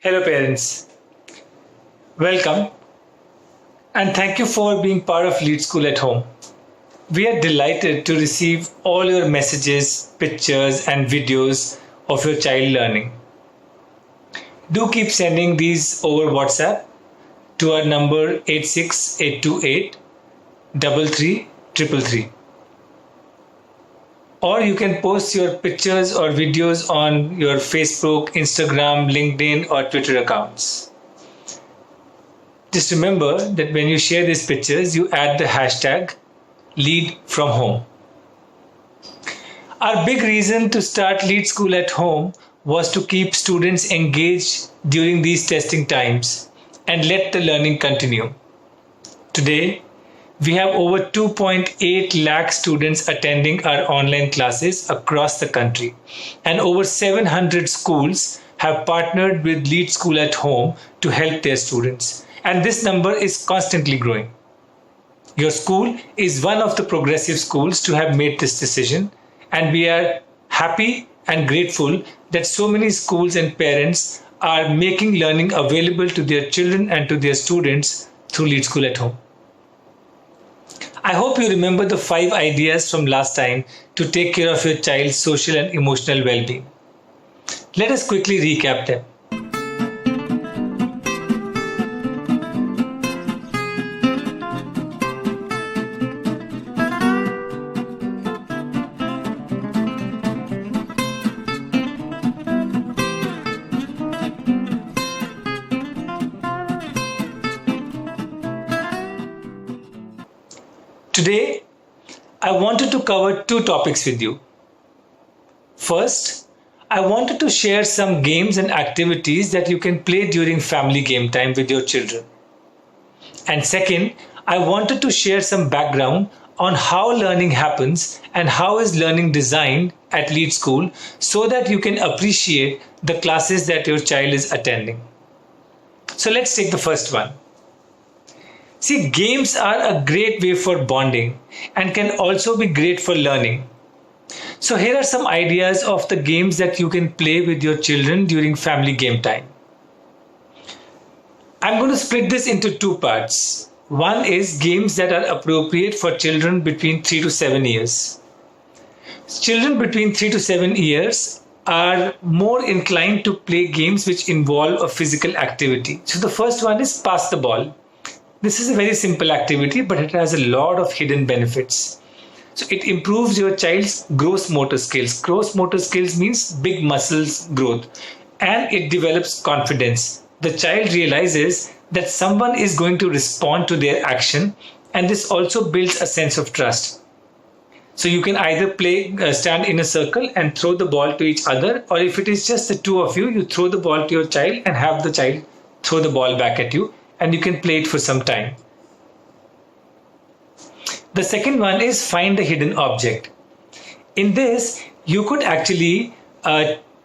Hello, parents. Welcome and thank you for being part of Lead School at Home. We are delighted to receive all your messages, pictures, and videos of your child learning. Do keep sending these over WhatsApp to our number 86828 33 Or you can post your pictures or videos on your Facebook, Instagram, LinkedIn, or Twitter accounts. Just remember that when you share these pictures, you add the hashtag Lead from Home. Our big reason to start Lead School at Home was to keep students engaged during these testing times and let the learning continue. Today, we have over 2.8 lakh students attending our online classes across the country, and over 700 schools have partnered with Lead School at Home to help their students. And this number is constantly growing. Your school is one of the progressive schools to have made this decision, and we are happy and grateful that so many schools and parents are making learning available to their children and to their students through Lead School at Home. I hope you remember the 5 ideas from last time to take care of your child's social and emotional well-being. Let us quickly recap them. Today, I wanted to cover 2 topics with you. First, I wanted to share some games and activities that you can play during family game time with your children. And second, I wanted to share some background on how learning happens and how is learning designed at Lead School so that you can appreciate the classes that your child is attending. So let's take the first one. See, games are a great way for bonding and can also be great for learning. So here are some ideas of the games that you can play with your children during family game time. I'm going to split this into 2 parts. One is games that are appropriate for children between 3 to 7 years. Children between 3 to 7 years are more inclined to play games which involve a physical activity. So the first one is pass the ball. This is a very simple activity, but it has a lot of hidden benefits. So it improves your child's gross motor skills. Gross motor skills means big muscles growth, and it develops confidence. The child realizes that someone is going to respond to their action, and this also builds a sense of trust. So you can either stand in a circle and throw the ball to each other, or if it is just the 2 of you, you throw the ball to your child and have the child throw the ball back at you. And you can play it for some time. The second one is find the hidden object. In this, you could actually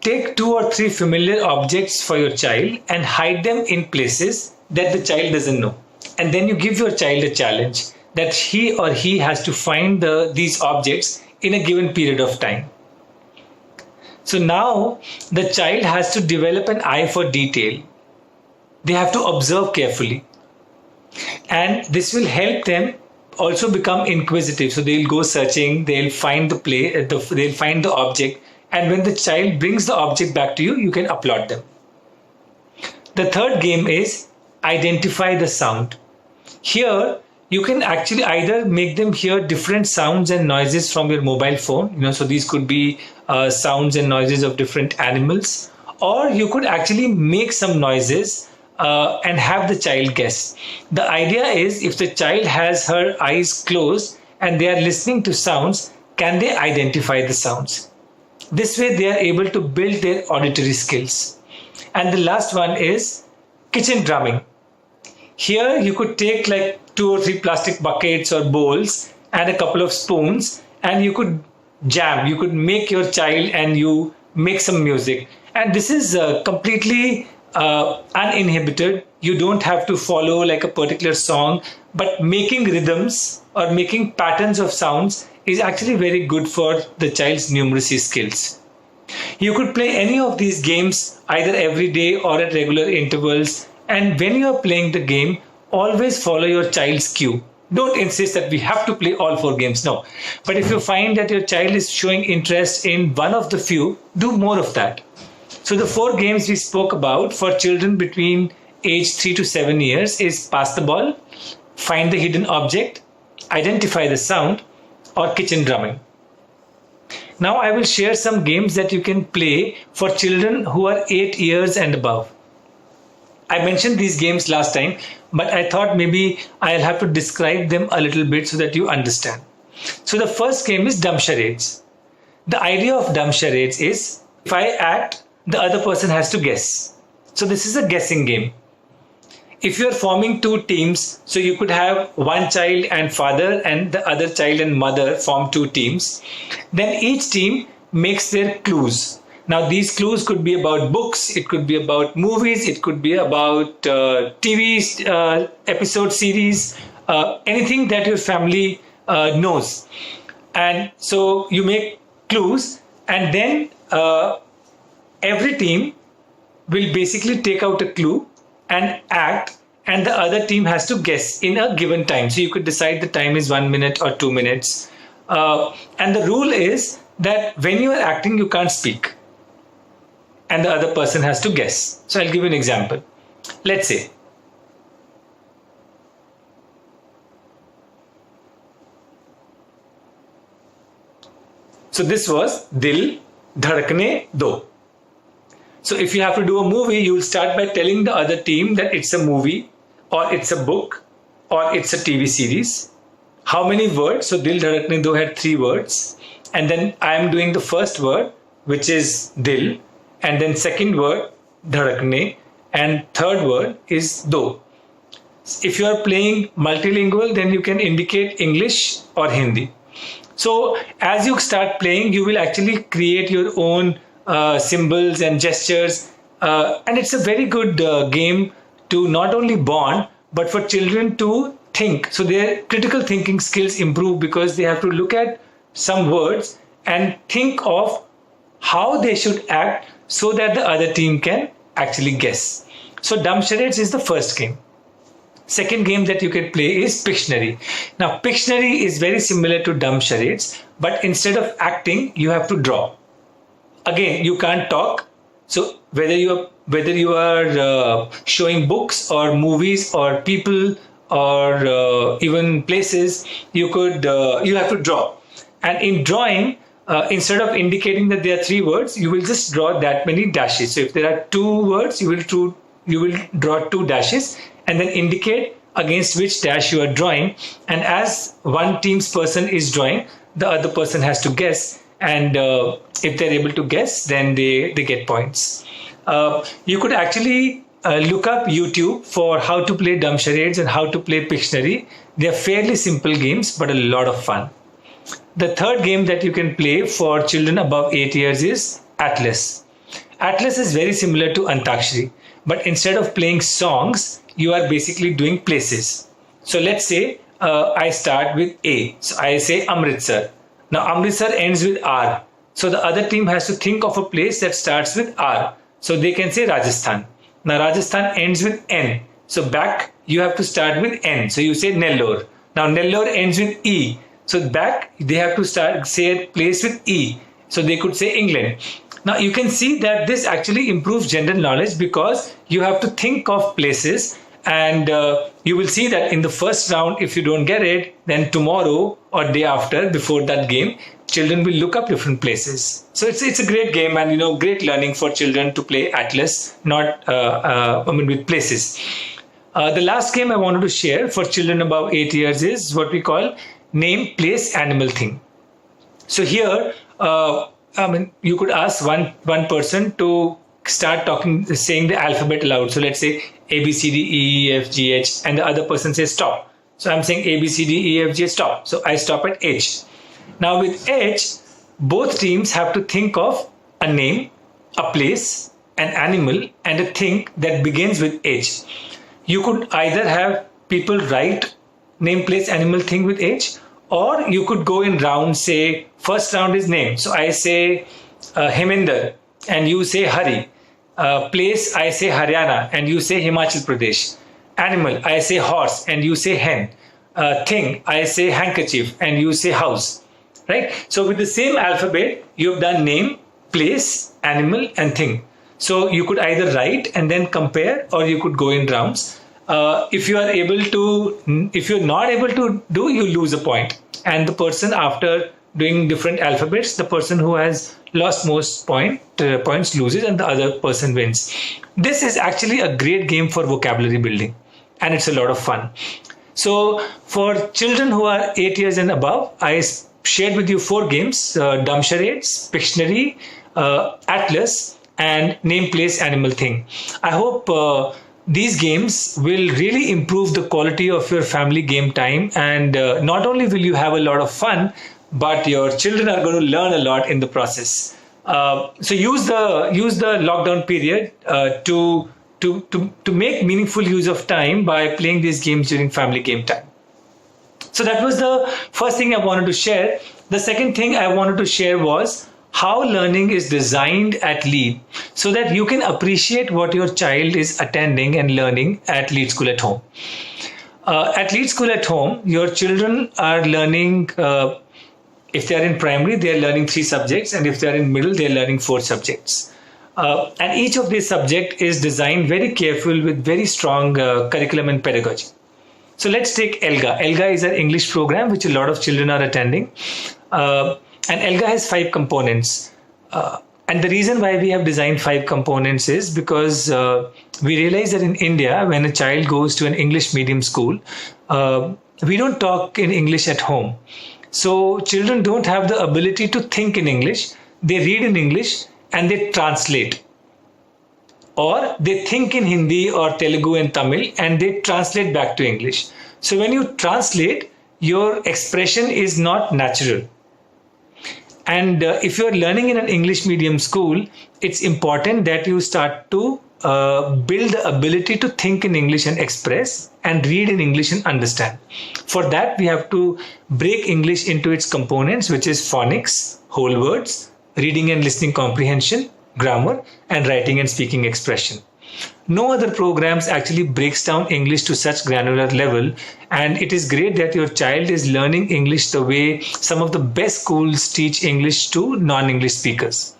take 2 or 3 familiar objects for your child and hide them in places that the child doesn't know. And then you give your child a challenge that he or he has to find these objects in a given period of time. So now the child has to develop an eye for detail. They have to observe carefully, and this will help them also become inquisitive. So they'll go searching, they'll find they'll find the object, and when the child brings the object back to you, you can applaud them. The third game is identify the sound. Here, you can actually either make them hear different sounds and noises from your mobile phone. So these could be sounds and noises of different animals, or you could actually make some noises and have the child guess. The idea is if the child has her eyes closed and they are listening to sounds, can they identify the sounds? This way they are able to build their auditory skills. And the last one is kitchen drumming. Here you could take like 2 or 3 plastic buckets or bowls and a couple of spoons, and you could jam. You could make your child and you make some music. And this is completely uninhibited. You don't have to follow like a particular song, but making rhythms or making patterns of sounds is actually very good for the child's numeracy skills. You could play any of these games either every day or at regular intervals. And when you are playing the game, always follow your child's cue. Don't insist that we have to play all 4 games. No. But if you find that your child is showing interest in one of the few, do more of that. So the 4 games we spoke about for children between age 3 to 7 years is pass the ball, find the hidden object, identify the sound, or kitchen drumming. Now I will share some games that you can play for children who are 8 years and above. I mentioned these games last time, but I thought maybe I'll have to describe them a little bit so that you understand. So the first game is dumb charades. The idea of dumb charades is if I act, the other person has to guess. So this is a guessing game. If you are forming 2 teams, so you could have one child and father and the other child and mother form 2 teams, then each team makes their clues. Now these clues could be about books, it could be about movies, it could be about TV episode series, anything that your family knows. And so you make clues, and then every team will basically take out a clue and act, and the other team has to guess in a given time. So you could decide the time is 1 minute or 2 minutes. And the rule is that when you are acting, you can't speak. And the other person has to guess. So I'll give you an example. Let's say, so this was Dil Dhadkne Do. So if you have to do a movie, you will start by telling the other team that it's a movie or it's a book or it's a TV series. How many words? So Dil Dhadkne Do had 3 words. And then I am doing the first word, which is Dil. And then second word, Dhadkne. And third word is Do. If you are playing multilingual, then you can indicate English or Hindi. So as you start playing, you will actually create your own symbols and gestures. And it's a very good game to not only bond, but for children to think. So their critical thinking skills improve because they have to look at some words and think of how they should act so that the other team can actually guess. So dumb charades is the first game. Second game that you can play is Pictionary. Now Pictionary is very similar to dumb charades, but instead of acting, you have to draw. Again, you can't talk. So whether you are showing books or movies or people or even places, you have to draw. And in drawing, instead of indicating that there are 3 words, you will just draw that many dashes. So if there are 2 words, you will draw 2 dashes and then indicate against which dash you are drawing. And as one team's person is drawing, the other person has to guess. And if they're able to guess, then they get points. You could actually look up YouTube for how to play dumb charades and how to play Pictionary. They are fairly simple games, but a lot of fun. The third game that you can play for children above 8 years is Atlas. Atlas is very similar to Antakshari, but instead of playing songs, you are basically doing places. So let's say I start with A. So I say Amritsar. Now Amritsar ends with R. So the other team has to think of a place that starts with R. So they can say Rajasthan. Now Rajasthan ends with N. So back you have to start with N. So you say Nellore. Now Nellore ends with E. So back they have to say a place with E. So they could say England. Now you can see that this actually improves general knowledge because you have to think of places, and you will see that in the first round, if you don't get it, then tomorrow or day after, before that game, children will look up different places. So it's a great game, and great learning for children to play Atlas, not with places. The last game I wanted to share for children above 8 years is what we call name, place, animal, thing. So here, you could ask one person to start saying the alphabet aloud. So let's say A, B, C, D, E, F, G, H, and the other person says stop. So I'm saying A, B, C, D, E, F, G, H, stop. So I stop at H. Now with H, both teams have to think of a name, a place, an animal, and a thing that begins with H. You could either have people write name, place, animal, thing with H, or you could go in rounds, say first round is name. So I say Heminder. and you say Hari. Place, I say Haryana and you say Himachal Pradesh. Animal, I say horse and you say hen. Thing, I say handkerchief and you say house. Right? So with the same alphabet, you've done name, place, animal, and thing. So you could either write and then compare, or you could go in rounds. If you are able to, if you're not able to do, you lose a point. And the person, after doing different alphabets, the person who has lost most points loses, and the other person wins. This is actually a great game for vocabulary building, and it's a lot of fun. So for children who are 8 years and above, I shared with you 4 games: dumb charades, Pictionary, Atlas, and name, place, animal, thing. I hope these games will really improve the quality of your family game time, and not only will you have a lot of fun, but your children are going to learn a lot in the process. So use the lockdown period to make meaningful use of time by playing these games during family game time. So that was the first thing I wanted to share. The second thing I wanted to share was how learning is designed at Lead, so that you can appreciate what your child is attending and learning at Lead School at Home. At Lead School at Home, your children are learning, if they are in primary, they are learning 3 subjects, and if they are in middle, they are learning 4 subjects. And each of these subjects is designed very careful with very strong curriculum and pedagogy. So let's take ELGA. ELGA is an English program which a lot of children are attending. And ELGA has 5 components. And the reason why we have designed 5 components is because we realize that in India, when a child goes to an English medium school, we don't talk in English at home. So children don't have the ability to think in English. They read in English and they translate. Or they think in Hindi or Telugu and Tamil and they translate back to English. So when you translate, your expression is not natural. And if you're learning in an English medium school, it's important that you start to build the ability to think in English and express, and read in English and understand. For that, we have to break English into its components, which is phonics, whole words, reading and listening comprehension, grammar, and writing and speaking expression. No other programs actually breaks down English to such granular level, and it is great that your child is learning English the way some of the best schools teach English to non-English speakers.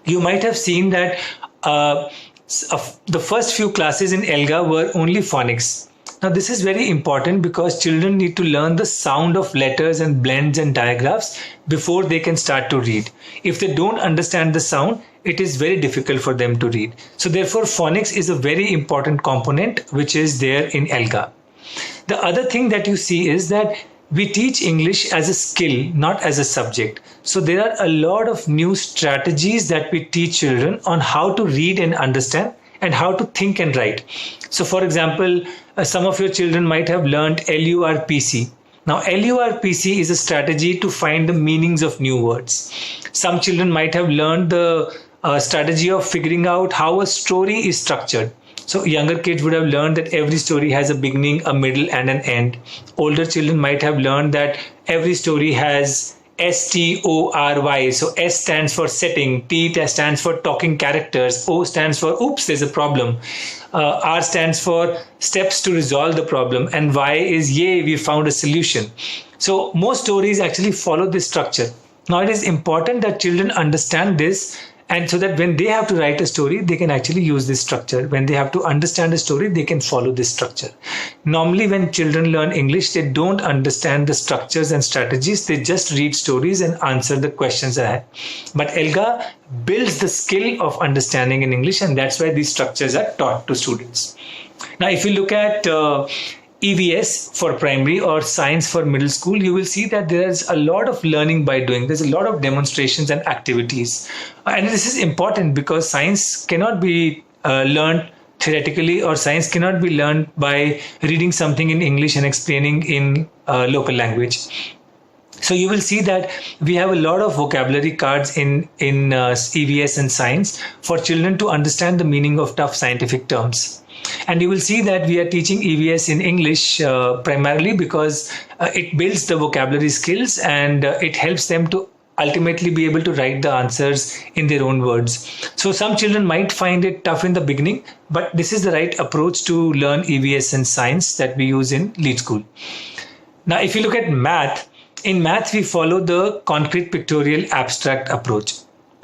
You might have seen that the first few classes in ELGA were only phonics. Now this is very important because children need to learn the sound of letters and blends and digraphs before they can start to read. If they don't understand the sound, it is very difficult for them to read. So therefore, phonics is a very important component which is there in ELGA. The other thing that you see is that we teach English as a skill, not as a subject. So there are a lot of new strategies that we teach children on how to read and understand and how to think and write. So for example, some of your children might have learned LURPC. Now, LURPC is a strategy to find the meanings of new words. Some children might have learned the strategy of figuring out how a story is structured. So younger kids would have learned that every story has a beginning, a middle, and an end. Older children might have learned that every story has STORY. So S stands for setting, T stands for talking characters, O stands for oops, there's a problem. R stands for steps to resolve the problem, and Y is yay, we found a solution. So most stories actually follow this structure. Now it is important that children understand this, and so that when they have to write a story, they can actually use this structure. When they have to understand a story, they can follow this structure. Normally, when children learn English, they don't understand the structures and strategies. They just read stories and answer the questions ahead. But ELGA builds the skill of understanding in English, and that's why these structures are taught to students. Now, if you look at EVS for primary or science for middle school, you will see that there's a lot of learning by doing. There's a lot of demonstrations and activities. And this is important because science cannot be learned theoretically, or science cannot be learned by reading something in English and explaining in local language. So you will see that we have a lot of vocabulary cards in EVS and science for children to understand the meaning of tough scientific terms. And you will see that we are teaching EVS in English primarily because it builds the vocabulary skills, and it helps them to ultimately be able to write the answers in their own words. So some children might find it tough in the beginning, but this is the right approach to learn EVS and science that we use in Lead School. Now, if you look at math, in math we follow the concrete pictorial abstract approach.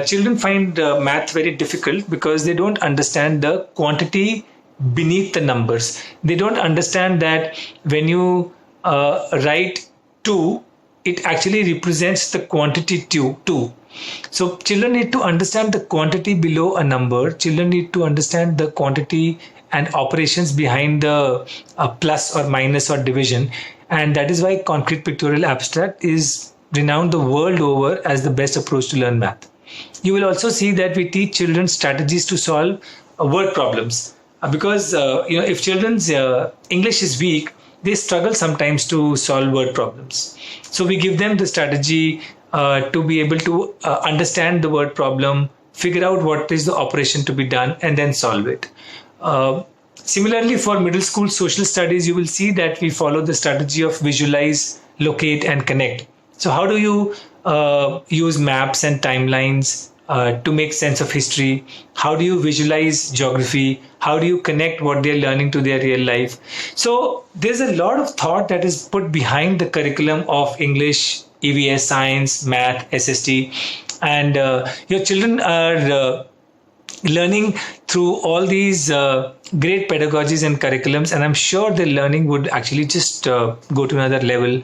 Children find math very difficult because they don't understand the quantity beneath the numbers. They don't understand that when you write 2, it actually represents the quantity 2. So children need to understand the quantity below a number. Children need to understand the quantity and operations behind the plus or minus or division. And that is why concrete pictorial abstract is renowned the world over as the best approach to learn math. You will also see that we teach children strategies to solve word problems. Because if children's English is weak, they struggle sometimes to solve word problems. So we give them the strategy to be able to understand the word problem, figure out what is the operation to be done, and then solve it. Similarly, for middle school social studies, you will see that we follow the strategy of visualize, locate, and connect. So how do you use maps and timelines to make sense of history? How do you visualize geography? How do you connect what they're learning to their real life? So there's a lot of thought that is put behind the curriculum of English, EVS, science, math, SST, and your children are learning through all these great pedagogies and curriculums, and I'm sure their learning would actually just go to another level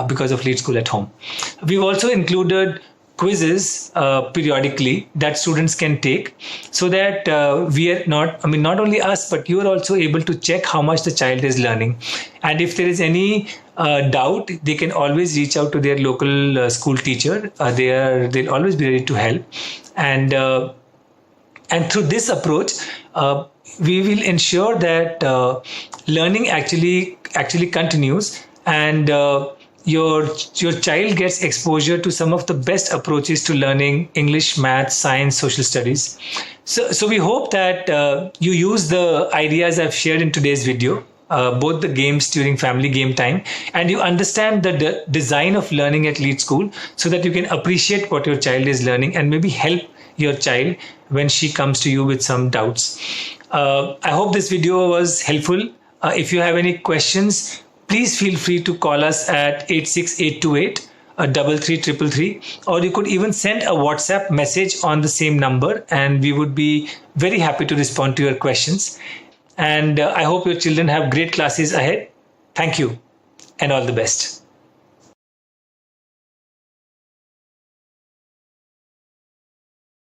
because of Lead School at Home. We've also included quizzes periodically that students can take, so that we are not only us, but you are also able to check how much the child is learning. And if there is any doubt, they can always reach out to their local school teacher. They'll always be ready to help. And through this approach, we will ensure that learning actually continues, and your child gets exposure to some of the best approaches to learning English, math, science, social studies. So we hope that you use the ideas I've shared in today's video, both the games during family game time, and you understand the design of learning at Lead School, so that you can appreciate what your child is learning and maybe help your child when she comes to you with some doubts. I hope this video was helpful. If you have any questions, please feel free to call us at 86828 3333, or you could even send a WhatsApp message on the same number, and we would be very happy to respond to your questions. And I hope your children have great classes ahead. Thank you, and all the best.